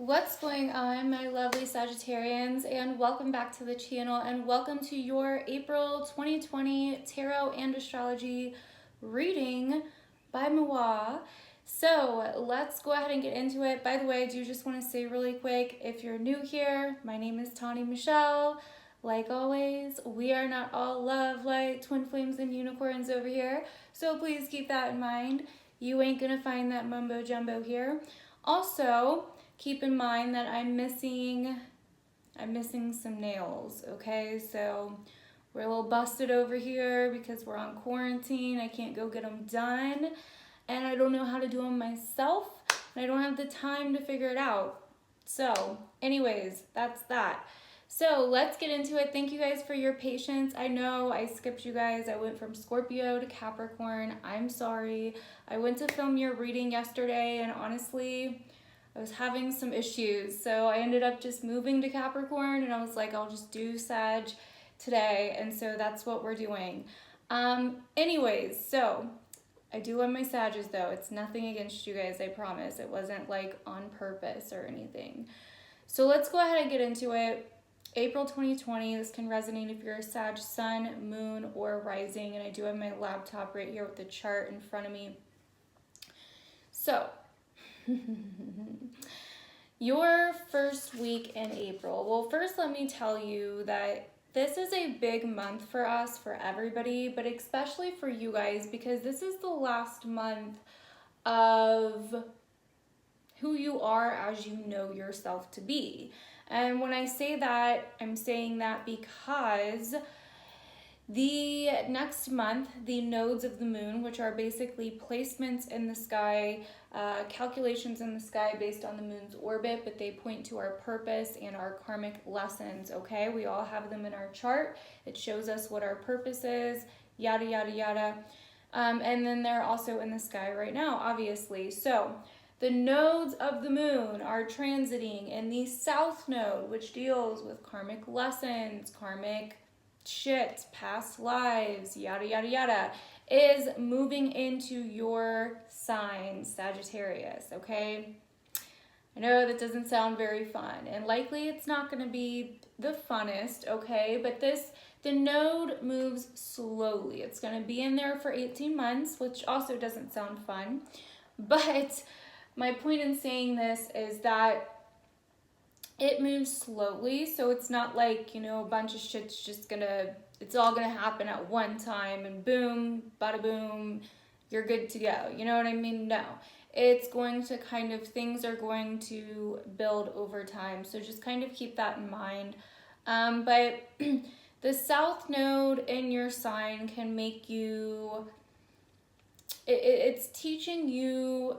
What's going on, my lovely Sagittarians, and welcome back to the channel, and welcome to your April 2020 tarot and astrology reading by Mawa. So let's go ahead and get into it. By the way, I do just want to say really quick, if you're new here, my name is Tani Michelle. Like always, we are not all love, light, twin flames, and unicorns over here, so please keep that in mind. You ain't gonna find that mumbo jumbo here. Also, keep in mind that I'm missing some nails, okay? So we're a little busted over here because we're on quarantine. I can't go get them done, and I don't know how to do them myself, and I don't have the time to figure it out. So anyways, that's that. So let's get into it. Thank you guys for your patience. I know I skipped you guys. I went from Scorpio to Capricorn. I'm sorry. I went to film your reading yesterday, and honestly, I was having some issues. So I ended up just moving to Capricorn, and I was like, I'll just do Sag today. And so that's what we're doing. Anyways, so I do love my Sages though. It's nothing against you guys, I promise. It wasn't like on purpose or anything. So let's go ahead and get into it. April 2020, this can resonate if you're a Sag sun, moon, or rising. And I do have my laptop right here with the chart in front of me. So, your first week in April. Well, first let me tell you that this is a big month for us, for everybody, but especially for you guys, because this is the last month of who you are as you know yourself to be. And when I say that, I'm saying that because the next month, the nodes of the moon, which are basically placements in the sky, calculations in the sky based on the moon's orbit, but they point to our purpose and our karmic lessons, okay? We all have them in our chart. It shows us what our purpose is, yada, yada, yada. And then they're also in the sky right now, obviously. So the nodes of the moon are transiting in the south node, which deals with karmic lessons, karmic shit, past lives, yada, yada, yada, is moving into your sign, Sagittarius, okay? I know that doesn't sound very fun, and likely it's not going to be the funnest, okay? But the node moves slowly. It's going to be in there for 18 months, which also doesn't sound fun. But my point in saying this is that it moves slowly, so it's not like, you know, a bunch of shit's just it's all gonna happen at one time and boom, bada boom, you're good to go. You know what I mean? No. It's going to things are going to build over time, so just kind of keep that in mind. But the south node in your sign can make you, it's teaching you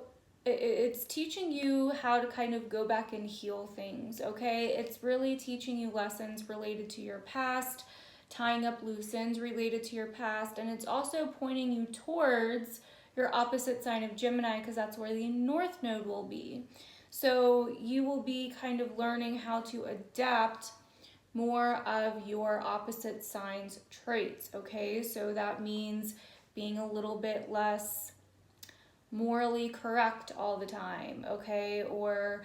how to kind of go back and heal things, okay? It's really teaching you lessons related to your past, tying up loose ends related to your past, and it's also pointing you towards your opposite sign of Gemini, because that's where the north node will be. So you will be kind of learning how to adapt more of your opposite sign's traits, okay? So that means being a little bit less morally correct all the time, okay? Or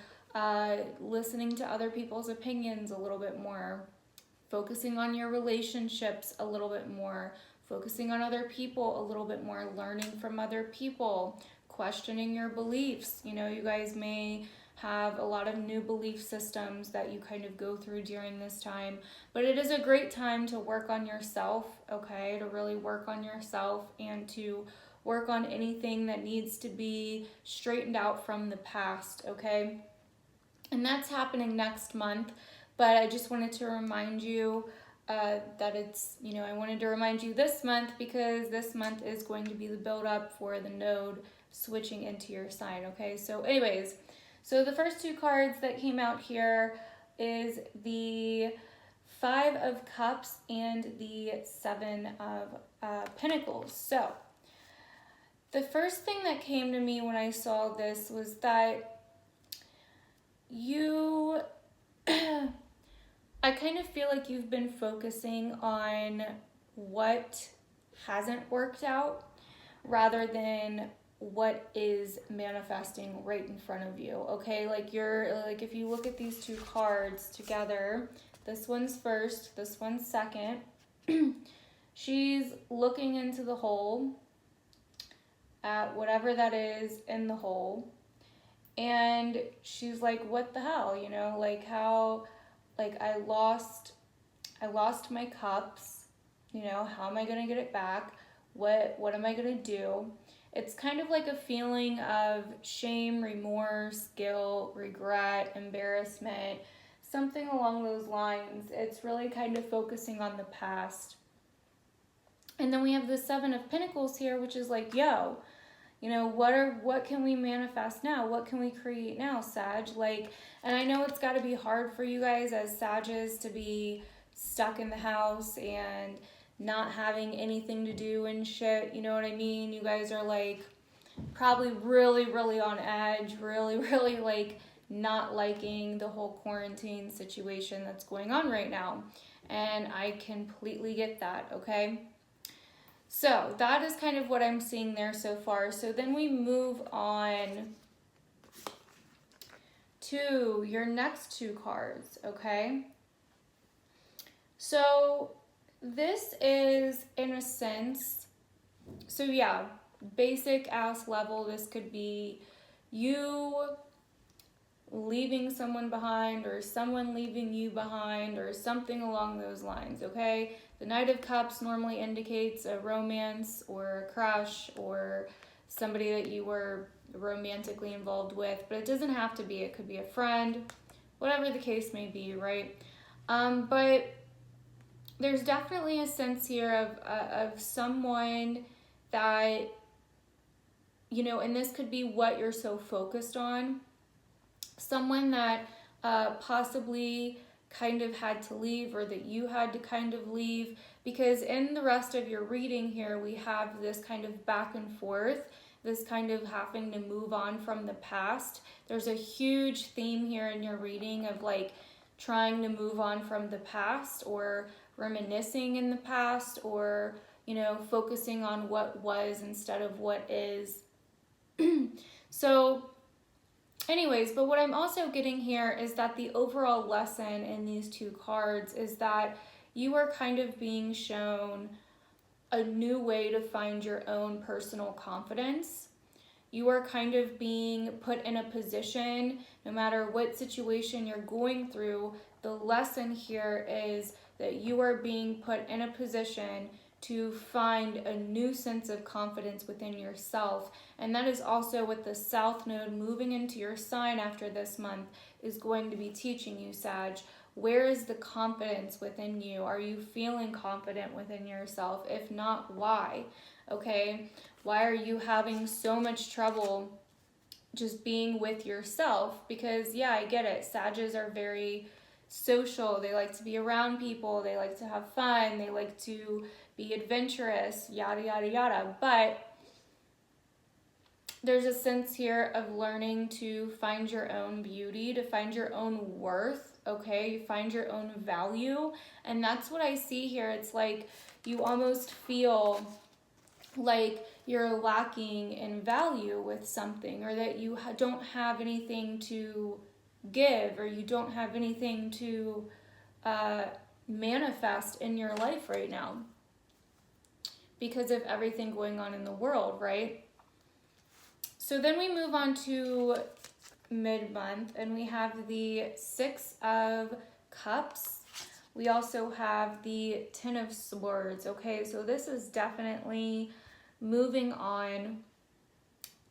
listening to other people's opinions a little bit more, focusing on your relationships a little bit more, focusing on other people a little bit more, learning from other people, questioning your beliefs. You know, you guys may have a lot of new belief systems that you kind of go through during this time, but it is a great time to work on yourself, okay? To really work on yourself and to work on anything that needs to be straightened out from the past, okay? And that's happening next month, but I just wanted to remind you that it's, you know, I wanted to remind you this month because this month is going to be the build-up for the node switching into your sign, okay? So anyways, so the first two cards that came out here is the Five of Cups and the Seven of Pentacles. So the first thing that came to me when I saw this was that you, I kind of feel like you've been focusing on what hasn't worked out rather than what is manifesting right in front of you, okay? Like if you look at these two cards together, this one's first, this one's second. She's looking into the hole, at whatever that is in the hole, and she's like, what the hell, you know, like how, like I lost my cups, you know, how am I gonna get it back? What am I gonna do? It's kind of like a feeling of shame, remorse, guilt, regret, embarrassment, something along those lines. It's really kind of focusing on the past. And then we have the Seven of Pentacles here, which is like, yo, you know, what can we manifest now? What can we create now, Sag? Like, and I know it's got to be hard for you guys as Sages to be stuck in the house and not having anything to do and shit, you know what I mean? You guys are like probably really, really on edge, really, really like not liking the whole quarantine situation that's going on right now. And I completely get that, okay? So that is kind of what I'm seeing there so far. So then we move on to your next two cards, okay? So this is, in a sense, so yeah, basic ass level, this could be you leaving someone behind or someone leaving you behind or something along those lines, okay? The Knight of Cups normally indicates a romance or a crush or somebody that you were romantically involved with, but it doesn't have to be. It could be a friend, whatever the case may be, right? But there's definitely a sense here of someone that, you know, and this could be what you're so focused on, someone that possibly kind of had to leave or that you had to kind of leave, because in the rest of your reading here, we have this kind of back and forth, this kind of having to move on from the past. There's a huge theme here in your reading of like trying to move on from the past or reminiscing in the past or, you know, focusing on what was instead of what is. So anyways, but what I'm also getting here is that the overall lesson in these two cards is that you are kind of being shown a new way to find your own personal confidence. You are kind of being put in a position, no matter what situation you're going through, the lesson here is that you are being put in a position to find a new sense of confidence within yourself. And that is also what the South Node moving into your sign after this month is going to be teaching you, Sag. Where is the confidence within you? Are you feeling confident within yourself? If not, why? Okay? Why are you having so much trouble just being with yourself? Because, yeah, I get it. Sages are very social. They like to be around people. They like to have fun. They like to be adventurous, yada, yada, yada. But there's a sense here of learning to find your own beauty, to find your own worth, okay? You find your own value. And that's what I see here. It's like you almost feel like you're lacking in value with something, or that you don't have anything to give, or you don't have anything to manifest in your life right now because of everything going on in the world, right? So then we move on to mid-month, and we have the Six of Cups. We also have the Ten of Swords, okay? So this is definitely moving on,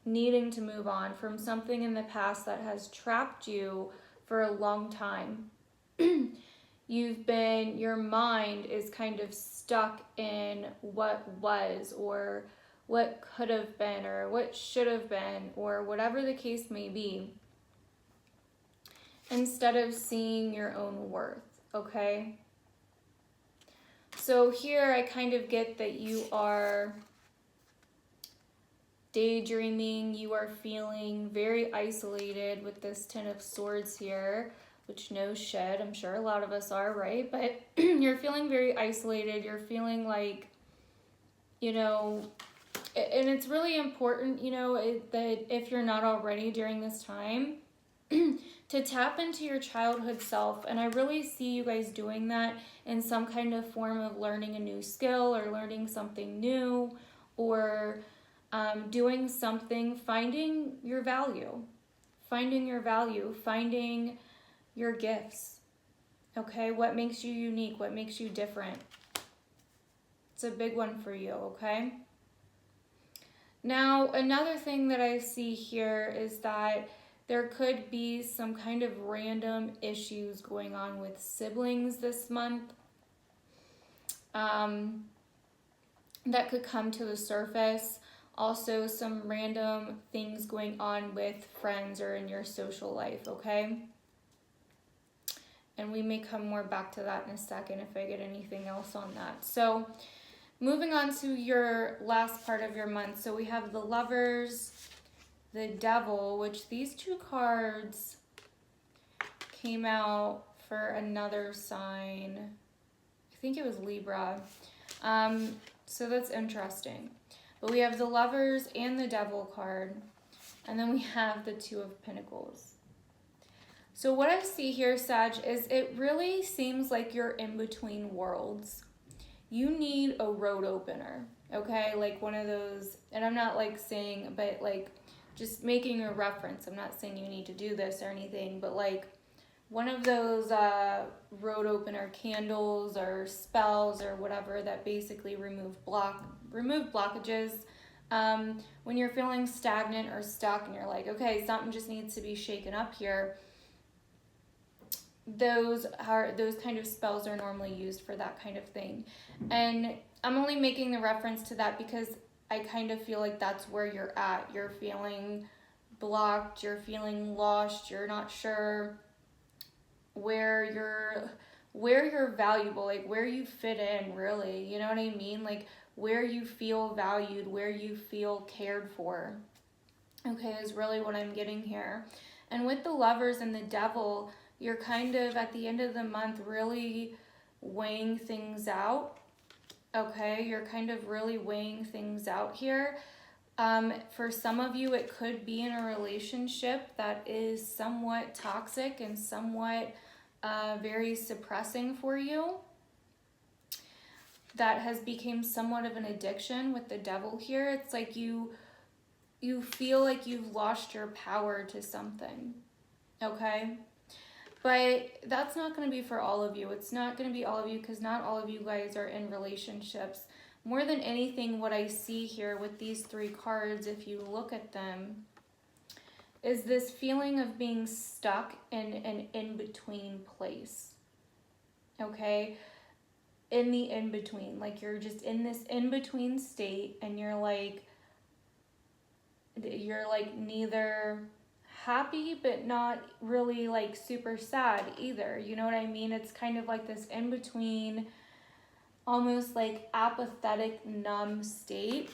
needing to move on from something in the past that has trapped you for a long time. Your mind is kind of stuck in what was, or what could have been, or what should have been, or whatever the case may be, instead of seeing your own worth, okay? So here I kind of get that you are daydreaming, you are feeling very isolated with this Ten of Swords here, which no shit, I'm sure a lot of us are, right? But you're feeling very isolated, you're feeling like, you know, And it's really important, you know, that if you're not already during this time, to tap into your childhood self. And I really see you guys doing that in some kind of form of learning a new skill or learning something new, or doing something, finding your value, finding your gifts. Okay, what makes you unique? What makes you different? It's a big one for you, okay? Now, another thing that I see here is that there could be some kind of random issues going on with siblings this month that could come to the surface. Also, some random things going on with friends or in your social life, okay? And we may come more back to that in a second if I get anything else on that. So, moving on to your last part of your month. So we have the Lovers, the Devil, which these two cards came out for another sign. I think it was Libra. So that's interesting. But we have the Lovers and the Devil card. And then we have the Two of Pentacles. So what I see here, Sag, is it really seems like you're in between worlds. You need a road opener, okay? Like one of those, and I'm not like saying, but like just making a reference. I'm not saying you need to do this or anything, but like one of those road opener candles or spells or whatever that basically remove blockages. When you're feeling stagnant or stuck and you're like, okay, something just needs to be shaken up here. Those kind of spells are normally used for that kind of thing. And I'm only making the reference to that because I kind of feel like that's where you're at. You're feeling blocked, you're feeling lost, you're not sure where you're valuable, like where you fit in, really. You know what I mean? Like where you feel valued, where you feel cared for. Okay, is really what I'm getting here. And with the Lovers and the Devil, you're kind of at the end of the month really weighing things out. Okay, you're kind of really weighing things out here. For some of you, it could be in a relationship that is somewhat toxic and somewhat very suppressing for you. That has become somewhat of an addiction with the Devil here. It's like you feel like you've lost your power to something. Okay? But that's not going to be for all of you. It's not going to be all of you because not all of you guys are in relationships. More than anything, what I see here with these three cards, if you look at them, is this feeling of being stuck in an in-between place. Okay? In the in-between. Like you're just in this in-between state and you're like neither happy but not really like super sad either. You know what I mean? It's kind of like this in between, almost like apathetic, numb state.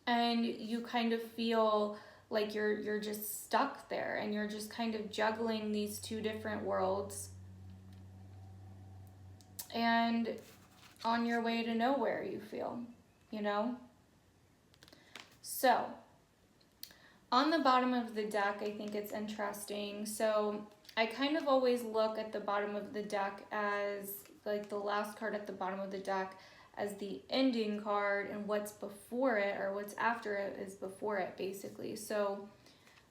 And you kind of feel like you're just stuck there and you're just kind of juggling these two different worlds and on your way to nowhere, you feel, you know? So on the bottom of the deck, I think it's interesting. So I kind of always look at the bottom of the deck as like the last card at the bottom of the deck as the ending card, and what's before it or what's after it is before it, basically. So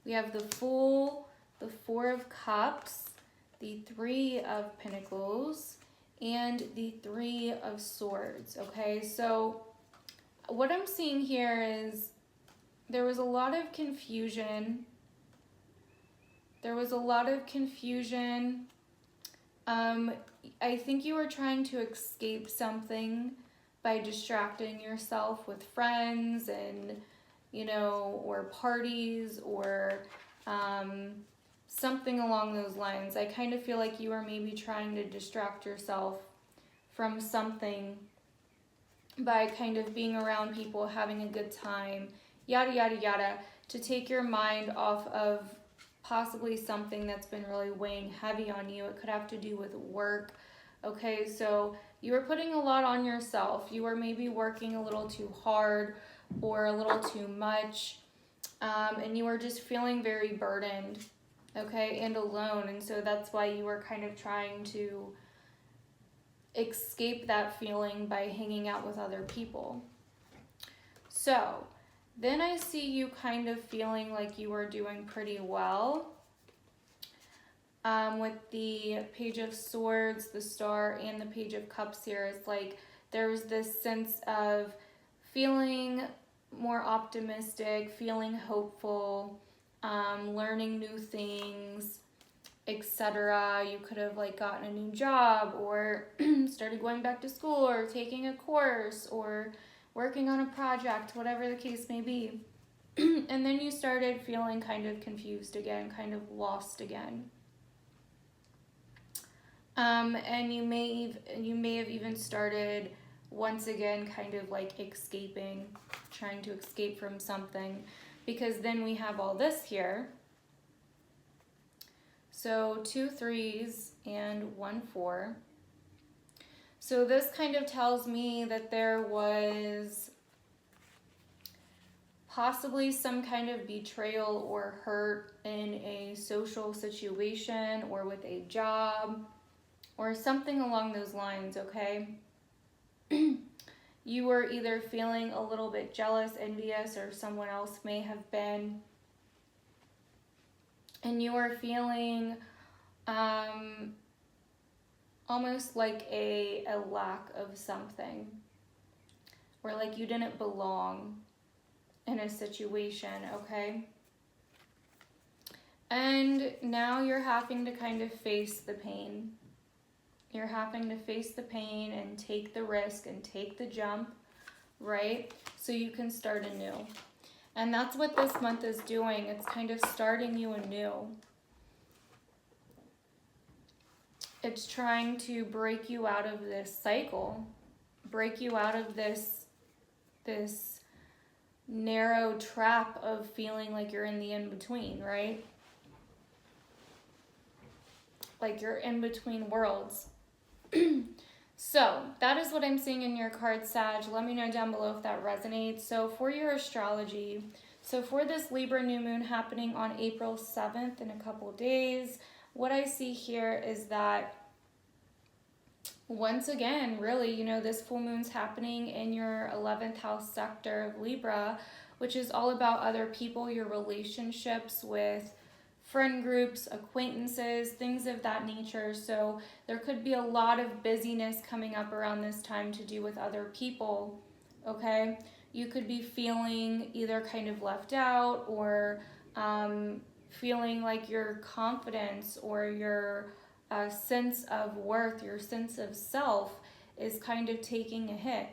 we have the Fool, the Four of Cups, the Three of Pentacles, and the Three of Swords. Okay, so what I'm seeing here is there was a lot of confusion. I think you were trying to escape something by distracting yourself with friends and, you know, or parties or something along those lines. I kind of feel like you were maybe trying to distract yourself from something by kind of being around people, having a good time, yada, yada, yada, to take your mind off of possibly something that's been really weighing heavy on you. It could have to do with work, Okay, so you were putting a lot on yourself. You were maybe working a little too hard or a little too much, and you were just feeling very burdened, okay, and alone. And so that's why you were kind of trying to escape that feeling by hanging out with other people. So then I see you kind of feeling like you were doing pretty well. With the Page of Swords, the Star, and the Page of Cups here, it's like there's this sense of feeling more optimistic, feeling hopeful, learning new things, etc. You could have like gotten a new job or started going back to school or taking a course or working on a project, whatever the case may be. And then you started feeling kind of confused again, kind of lost again. And you may have even started once again kind of like escaping, trying to escape from something, because then we have all this here. So 2 3s and 1 4. So this kind of tells me that there was possibly some kind of betrayal or hurt in a social situation or with a job or something along those lines, okay? You were either feeling a little bit jealous, envious, or someone else may have been. And you were feeling almost like a lack of something. Or like you didn't belong in a situation, okay? And now you're having to kind of face the pain. You're having to face the pain and take the risk and take the jump, right? So you can start anew. And that's what this month is doing. It's kind of starting you anew. It's trying to break you out of this cycle, break you out of this narrow trap of feeling like you're in the in-between, right? Like you're in between worlds. So that is what I'm seeing in your card, Sag. Let me know down below if that resonates. So for your astrology, so for this Libra new moon happening on April 7th in a couple days, what I see here is that once again, really, you know, this full moon's happening in your 11th house sector of Libra, which is all about other people, your relationships with friend groups, acquaintances, things of that nature. So there could be a lot of busyness coming up around this time to do with other people, okay? You could be feeling either kind of left out or feeling like your confidence or your sense of worth, your sense of self is kind of taking a hit.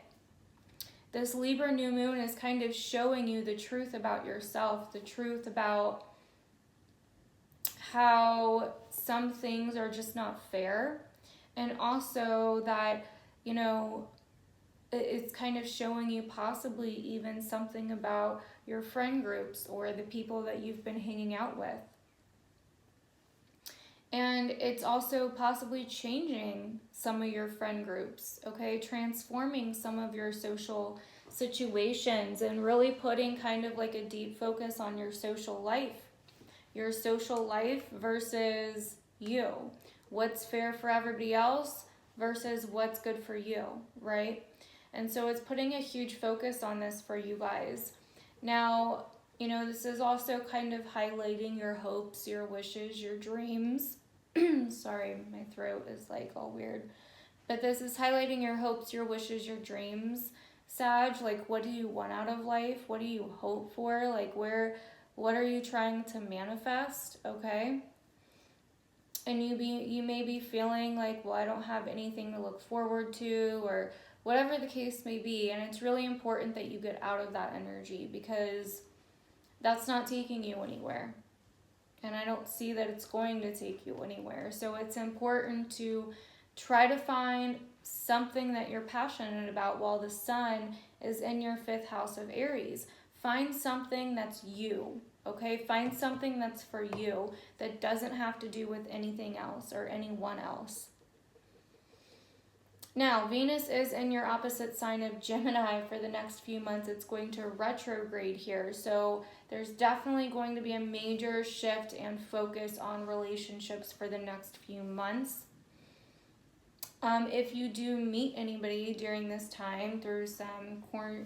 This Libra new moon is kind of showing you the truth about yourself, the truth about how some things are just not fair, and also that, you know, it's kind of showing you possibly even something about your friend groups or the people that you've been hanging out with. And it's also possibly changing some of your friend groups, okay? Transforming some of your social situations and really putting kind of like a deep focus on your social life. Your social life versus you. What's fair for everybody else versus what's good for you, right? And so it's putting a huge focus on this for you guys. Now, you know, this is also kind of highlighting your hopes, your wishes, your dreams. Sorry, my throat is like all weird. But this is highlighting your hopes, your wishes, your dreams. Sag, like what do you want out of life? What do you hope for? Like what are you trying to manifest, okay? And you may be feeling like, well, I don't have anything to look forward to, or whatever the case may be. And it's really important that you get out of that energy because that's not taking you anywhere. And I don't see that it's going to take you anywhere. So it's important to try to find something that you're passionate about while the sun is in your 5th house of Aries. Find something that's you, okay? Find something that's for you that doesn't have to do with anything else or anyone else. Now, Venus is in your opposite sign of Gemini for the next few months. It's going to retrograde here. So there's definitely going to be a major shift and focus on relationships for the next few months. If you do meet anybody during this time through some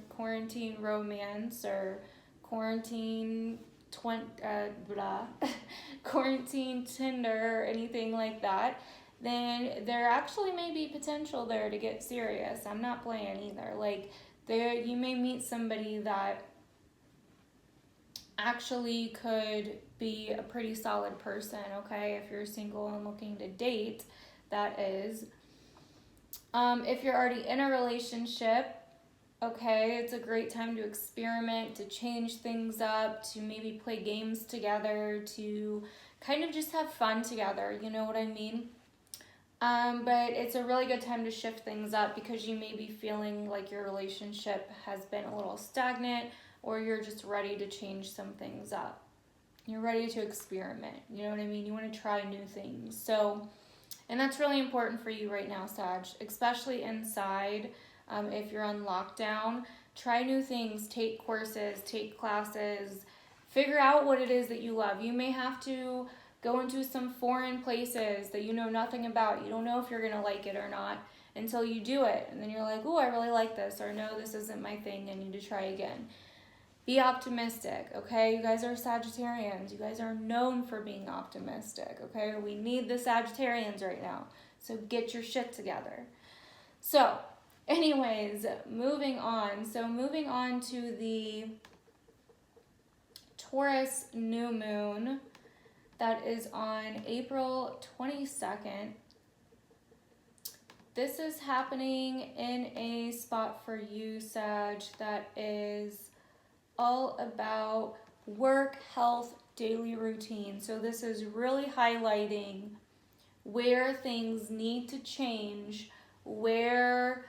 quarantine romance or quarantine quarantine Tinder or anything like that, then there actually may be potential there to get serious. I'm not playing either. Like, you may meet somebody that actually could be a pretty solid person, okay? If you're single and looking to date, that is. If you're already in a relationship, okay, it's a great time to experiment, to change things up, to maybe play games together, to kind of just have fun together, you know what I mean? But it's a really good time to shift things up because you may be feeling like your relationship has been a little stagnant, or you're just ready to change some things up. You're ready to experiment, you know what I mean? You want to try new things. So, and that's really important for you right now, Sag, especially inside. If you're on lockdown, try new things, take courses, take classes, figure out what it is that you love. You may have to go into some foreign places that you know nothing about. You don't know if you're going to like it or not until you do it. And then you're like, oh, I really like this, or no, this isn't my thing. I need to try again. Be optimistic, okay? You guys are Sagittarians. You guys are known for being optimistic, okay? We need the Sagittarians right now. So get your shit together. So, anyways, moving on. So moving on to the Taurus new moon that is on April 22nd. This is happening in a spot for you, Sag, that is all about work, health, daily routine. So this is really highlighting where things need to change, where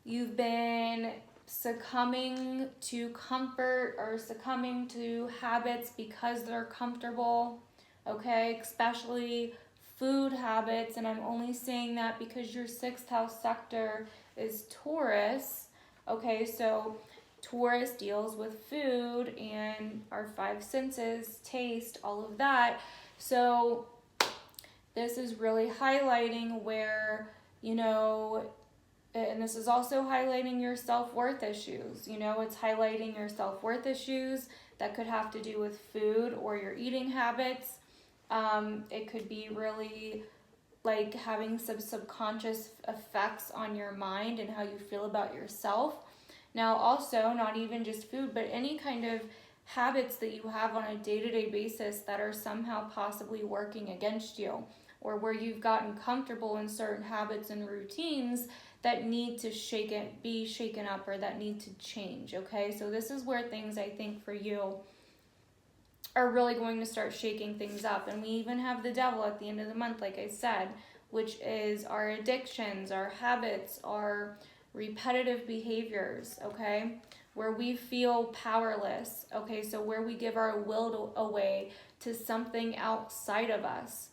you've been succumbing to comfort or succumbing to habits because they're comfortable, okay? Especially food habits, and I'm only saying that because your 6th house sector is Taurus, okay? So Taurus deals with food and our 5 senses, taste, all of that. So this is really highlighting where, you know, and this is also highlighting your self-worth issues. You know, it's highlighting your self-worth issues that could have to do with food or your eating habits. It could be really like having some subconscious effects on your mind and how you feel about yourself. Now, also, not even just food, but any kind of habits that you have on a day-to-day basis that are somehow possibly working against you, or where you've gotten comfortable in certain habits and routines that need to be shaken up, or that need to change, okay? So this is where things, I think, for you are really going to start shaking things up. And we even have the devil at the end of the month, like I said, which is our addictions, our habits, our repetitive behaviors, okay? Where we feel powerless, okay? So where we give our will away to something outside of us.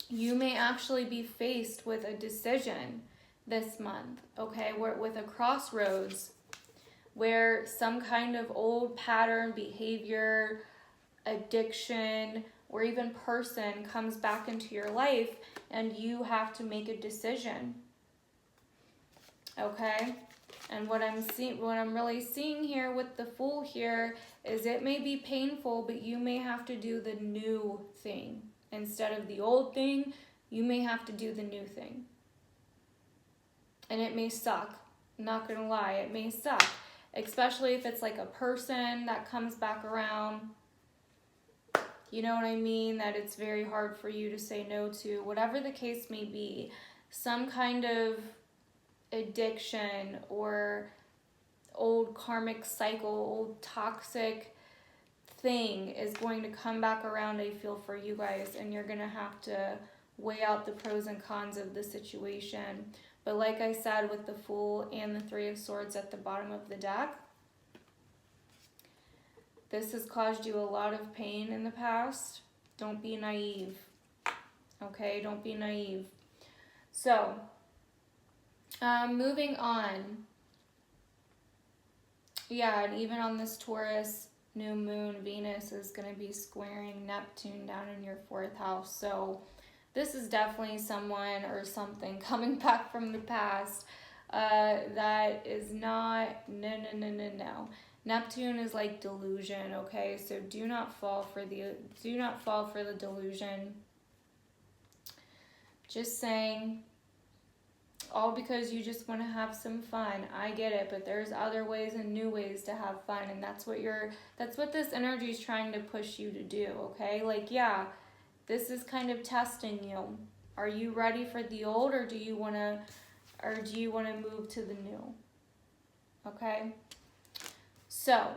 You may actually be faced with a decision this month, okay? With a crossroads where some kind of old pattern, behavior, addiction, or even person comes back into your life and you have to make a decision. Okay, and what I'm really seeing here with the Fool here is it may be painful, but you may have to do the new thing instead of the old thing. You may have to do the new thing, and it may suck. I'm not gonna lie, it may suck, especially if it's like a person that comes back around. You know what I mean? That it's very hard for you to say no to. Whatever the case may be, some kind of addiction or old karmic cycle, old toxic thing is going to come back around, I feel, for you guys, and you're going to have to weigh out the pros and cons of the situation. But like I said, with the Fool and the 3 of Swords at the bottom of the deck, this has caused you a lot of pain in the past. Don't be naive, okay? Don't be naive. So Moving on. Yeah, and even on this Taurus new moon, Venus is going to be squaring Neptune down in your 4th house. So this is definitely someone or something coming back from the past that is not, no. Neptune is like delusion, okay? So do not fall for the delusion. Just saying, all because you just want to have some fun. I get it, but there's other ways and new ways to have fun, and that's what this energy is trying to push you to do, okay? Like, yeah, this is kind of testing you. Are you ready for the old, or do you want to move to the new? Okay? So,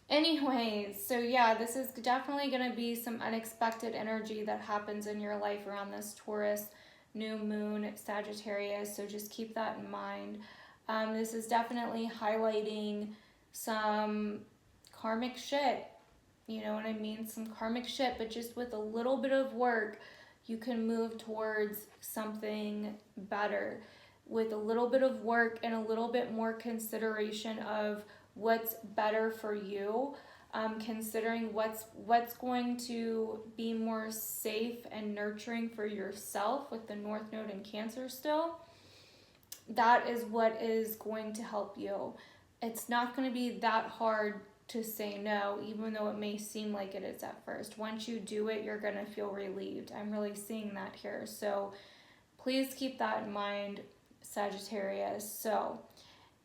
anyways, so yeah, this is definitely going to be some unexpected energy that happens in your life around this Taurus new moon, Sagittarius, so just keep that in mind. This is definitely highlighting some karmic shit, you know what I mean? Some karmic shit, but just with a little bit of work, you can move towards something better. With a little bit of work and a little bit more consideration of what's better for you, considering what's going to be more safe and nurturing for yourself with the North Node in Cancer still, that is what is going to help you. It's not going to be that hard to say no, even though it may seem like it is at first. Once you do it, you're going to feel relieved. I'm really seeing that here. So please keep that in mind, Sagittarius. So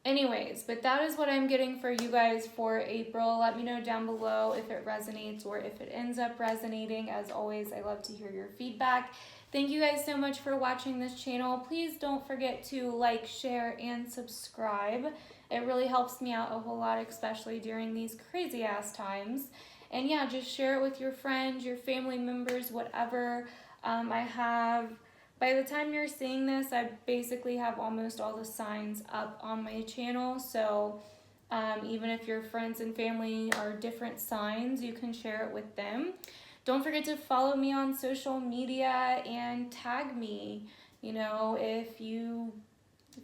anyways, but that is what I'm getting for you guys for April. Let me know down below if it resonates or if it ends up resonating. As always, I love to hear your feedback. Thank you guys so much for watching this channel. Please don't forget to like, share, and subscribe. It really helps me out a whole lot, especially during these crazy ass times. And yeah, just share it with your friends, your family members, whatever. By the time you're seeing this, I basically have almost all the signs up on my channel. So even if your friends and family are different signs, you can share it with them. Don't forget to follow me on social media and tag me. You know, if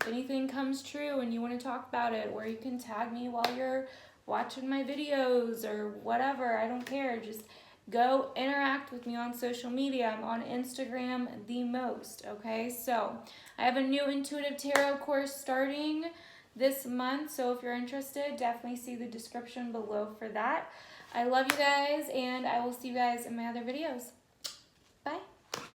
anything comes true and you want to talk about it, or you can tag me while you're watching my videos or whatever. I don't care. Just go interact with me on social media. I'm on Instagram the most, okay? So I have a new intuitive tarot course starting this month. So if you're interested, definitely see the description below for that. I love you guys, and I will see you guys in my other videos. Bye.